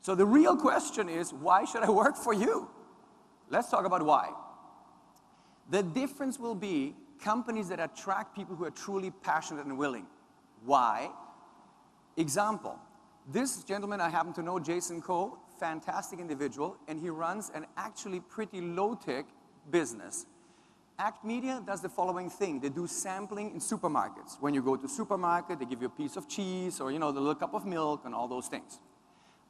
So the real question is, why should I work for you? Let's talk about why. The difference will be companies that attract people who are truly passionate and willing. Why? Example, this gentleman I happen to know, Jason Coe, fantastic individual, and he runs an actually pretty low-tech business. Act Media does the following thing. They do sampling in supermarkets. When you go to supermarket, they give you a piece of cheese or, the little cup of milk and all those things.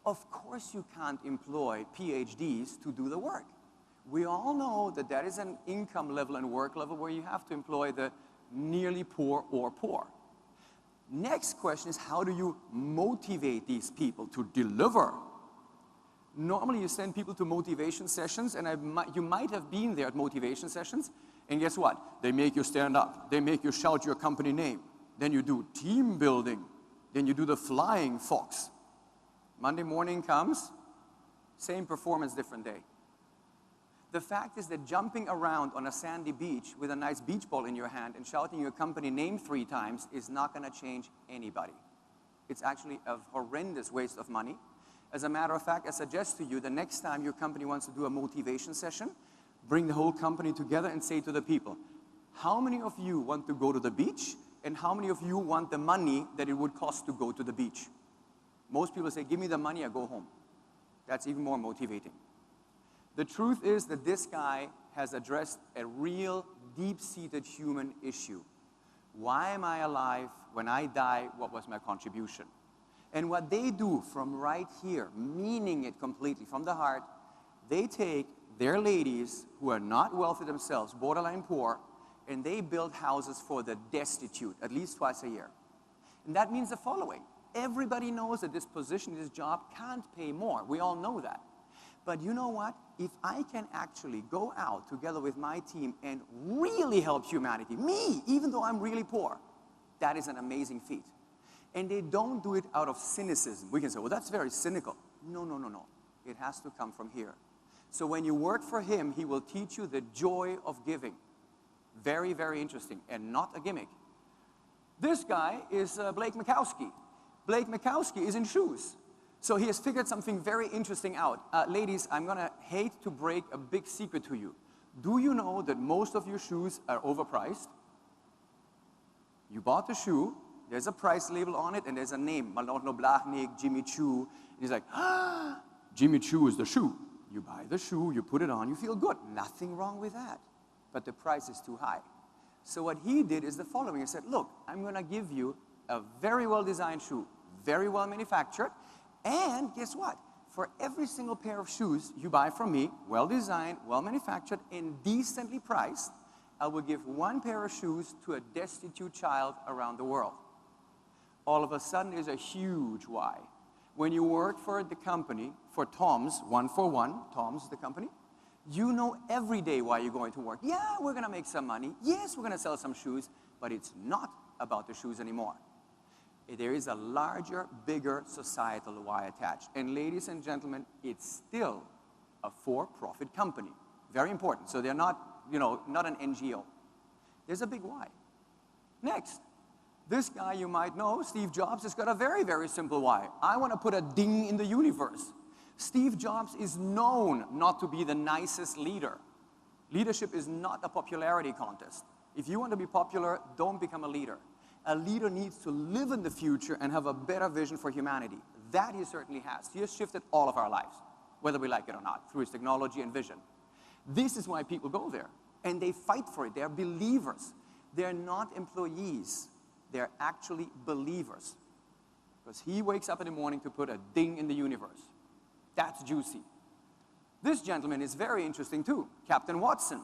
Of course you can't employ PhDs to do the work. We all know that that is an income level and work level where you have to employ the nearly poor or poor. Next question is, how do you motivate these people to deliver? Normally you send people to motivation sessions, and you might have been there at motivation sessions, and guess what? They make you stand up. They make you shout your company name. Then you do team building. Then you do the flying fox. Monday morning comes, same performance, different day. The fact is that jumping around on a sandy beach with a nice beach ball in your hand and shouting your company name 3 times is not going to change anybody. It's actually a horrendous waste of money. As a matter of fact, I suggest to you the next time your company wants to do a motivation session, bring the whole company together and say to the people, how many of you want to go to the beach, and how many of you want the money that it would cost to go to the beach? Most people say, give me the money, I go home. That's even more motivating. The truth is that this guy has addressed a real deep-seated human issue. Why am I alive? When I die, what was my contribution? And what they do from right here, meaning it completely from the heart, they take their ladies who are not wealthy themselves, borderline poor, and they build houses for the destitute, at least twice a year. And that means the following. Everybody knows that this position, this job can't pay more. We all know that. But you know what? If I can actually go out together with my team and really help humanity, me, even though I'm really poor, that is an amazing feat. And they don't do it out of cynicism. We can say, well, that's very cynical. No, no, no, no. It has to come from here. So when you work for him, he will teach you the joy of giving. Very, very interesting, and not a gimmick. This guy is Blake Mycoskie. Blake Mycoskie is in shoes. So he has figured something very interesting out. Ladies, I'm going to hate to break a big secret to you. Do you know that most of your shoes are overpriced? You bought the shoe, there's a price label on it, and there's a name. Malonno Blahnik, Jimmy Choo. And he's like, Jimmy Choo is the shoe. You buy the shoe, you put it on, you feel good. Nothing wrong with that. But the price is too high. So what he did is the following. He said, look, I'm going to give you a very well-designed shoe, very well manufactured, and guess what? For every single pair of shoes you buy from me, well-designed, well-manufactured, and decently priced, I will give 1 pair of shoes to a destitute child around the world. All of a sudden, there's a huge why. When you work for the company, for Tom's, 1 for 1, Tom's the company, you know every day why you're going to work. Yeah, we're going to make some money. Yes, we're going to sell some shoes, but it's not about the shoes anymore. There is a larger, bigger societal why attached. And ladies and gentlemen, it's still a for-profit company. Very important. So they're not, not an NGO. There's a big why. Next, this guy you might know, Steve Jobs, has got a very, very simple why. I want to put a ding in the universe. Steve Jobs is known not to be the nicest leader. Leadership is not a popularity contest. If you want to be popular, don't become a leader. A leader needs to live in the future and have a better vision for humanity. That he certainly has. He has shifted all of our lives, whether we like it or not, through his technology and vision. This is why people go there, and they fight for it. They're believers. They're not employees. They're actually believers. Because he wakes up in the morning to put a ding in the universe. That's juicy. This gentleman is very interesting too, Captain Watson.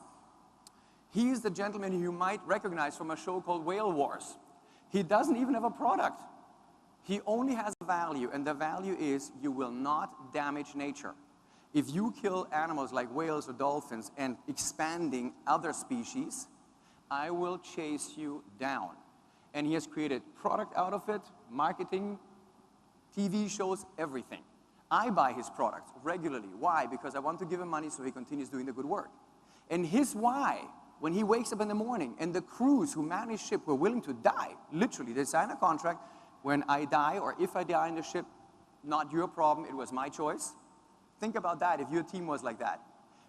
He's the gentleman you might recognize from a show called Whale Wars. He doesn't even have a product. He only has a value, and the value is you will not damage nature. If you kill animals like whales or dolphins and expanding other species, I will chase you down. And he has created product out of it, marketing, TV shows, everything. I buy his products regularly. Why? Because I want to give him money so he continues doing the good work. And his why, when he wakes up in the morning, and the crews who manage ship were willing to die, literally, they sign a contract, when I die or if I die in the ship, Not your problem, it was my choice. Think about that if your team was like that.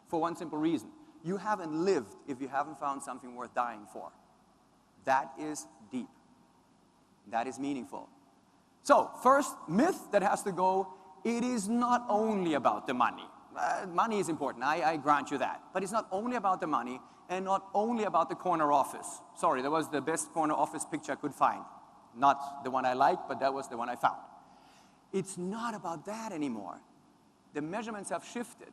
For one simple reason. You haven't lived if you haven't found something worth dying for. That is deep. That is meaningful. So, first myth that has to go, it is not only about the money. Money is important, I grant you that. But it's not only about the money and not only about the corner office. Sorry, that was the best corner office picture I could find. Not the one I liked, but that was the one I found. It's not about that anymore. The measurements have shifted.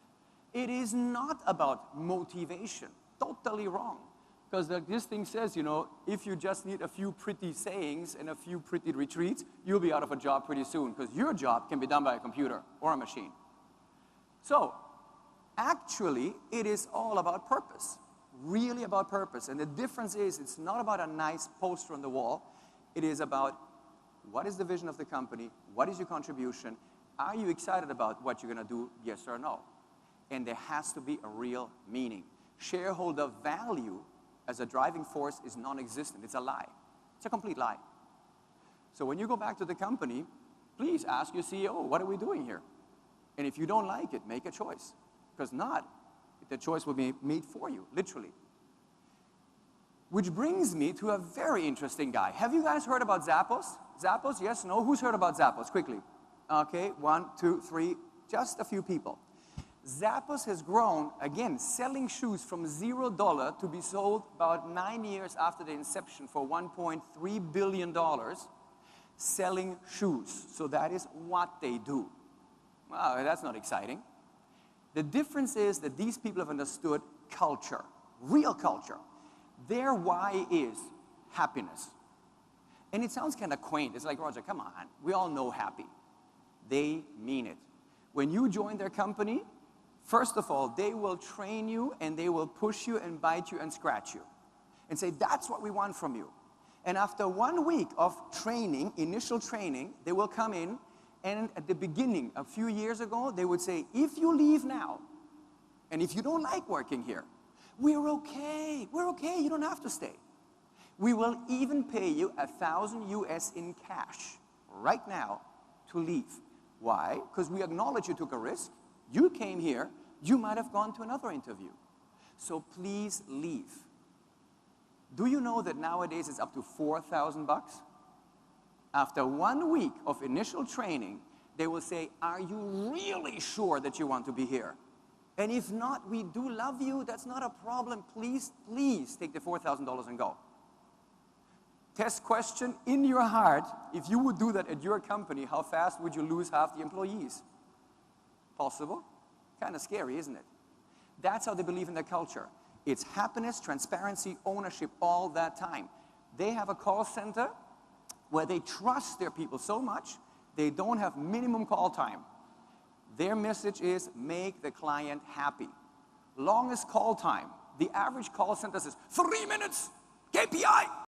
It is not about motivation. Totally wrong. Because this thing says, you know, if you just need a few pretty sayings and a few pretty retreats, you'll be out of a job pretty soon. Because your job can be done by a computer or a machine. So, actually, it is all about purpose. Really about purpose. And the difference is, it's not about a nice poster on the wall. It is about what is the vision of the company? What is your contribution? Are you excited about what you're going to do? Yes or no? And there has to be a real meaning. Shareholder value as a driving force is non-existent. It's a lie. It's a complete lie. So when you go back to the company, please ask your CEO, what are we doing here? And if you don't like it, make a choice. Because not, the choice will be made for you, literally. Which brings me to a very interesting guy. Have you guys heard about Zappos? Zappos, yes, no? Who's heard about Zappos? Quickly. Okay, 1, 2, 3, just a few people. Zappos has grown, again, selling shoes from $0 to be sold about 9 years after the inception for $1.3 billion, selling shoes. So that is what they do. Wow, that's not exciting. The difference is that these people have understood culture, real culture. Their why is happiness. And it sounds kind of quaint. It's like, Roger, come on. We all know happy. They mean it. When you join their company, first of all, they will train you and they will push you and bite you and scratch you. And say, that's what we want from you. And after 1 week of training, initial training, they will come in and at the beginning, a few years ago, they would say, if you leave now, and if you don't like working here, we're okay, you don't have to stay. We will even pay you $1,000 US in cash right now to leave. Why? Because we acknowledge you took a risk. You came here, you might have gone to another interview. So please leave. Do you know that nowadays it's up to $4,000? After 1 week of initial training, they will say, are you really sure that you want to be here? And if not, we do love you, that's not a problem. Please, please take the $4,000 and go. Test question in your heart, if you would do that at your company, how fast would you lose half the employees? Possible? Kind of scary, isn't it? That's how they believe in their culture. It's happiness, transparency, ownership all that time. They have a call center where they trust their people so much, they don't have minimum call time. Their message is make the client happy. Longest call time. The average call center says 3 minutes, KPI.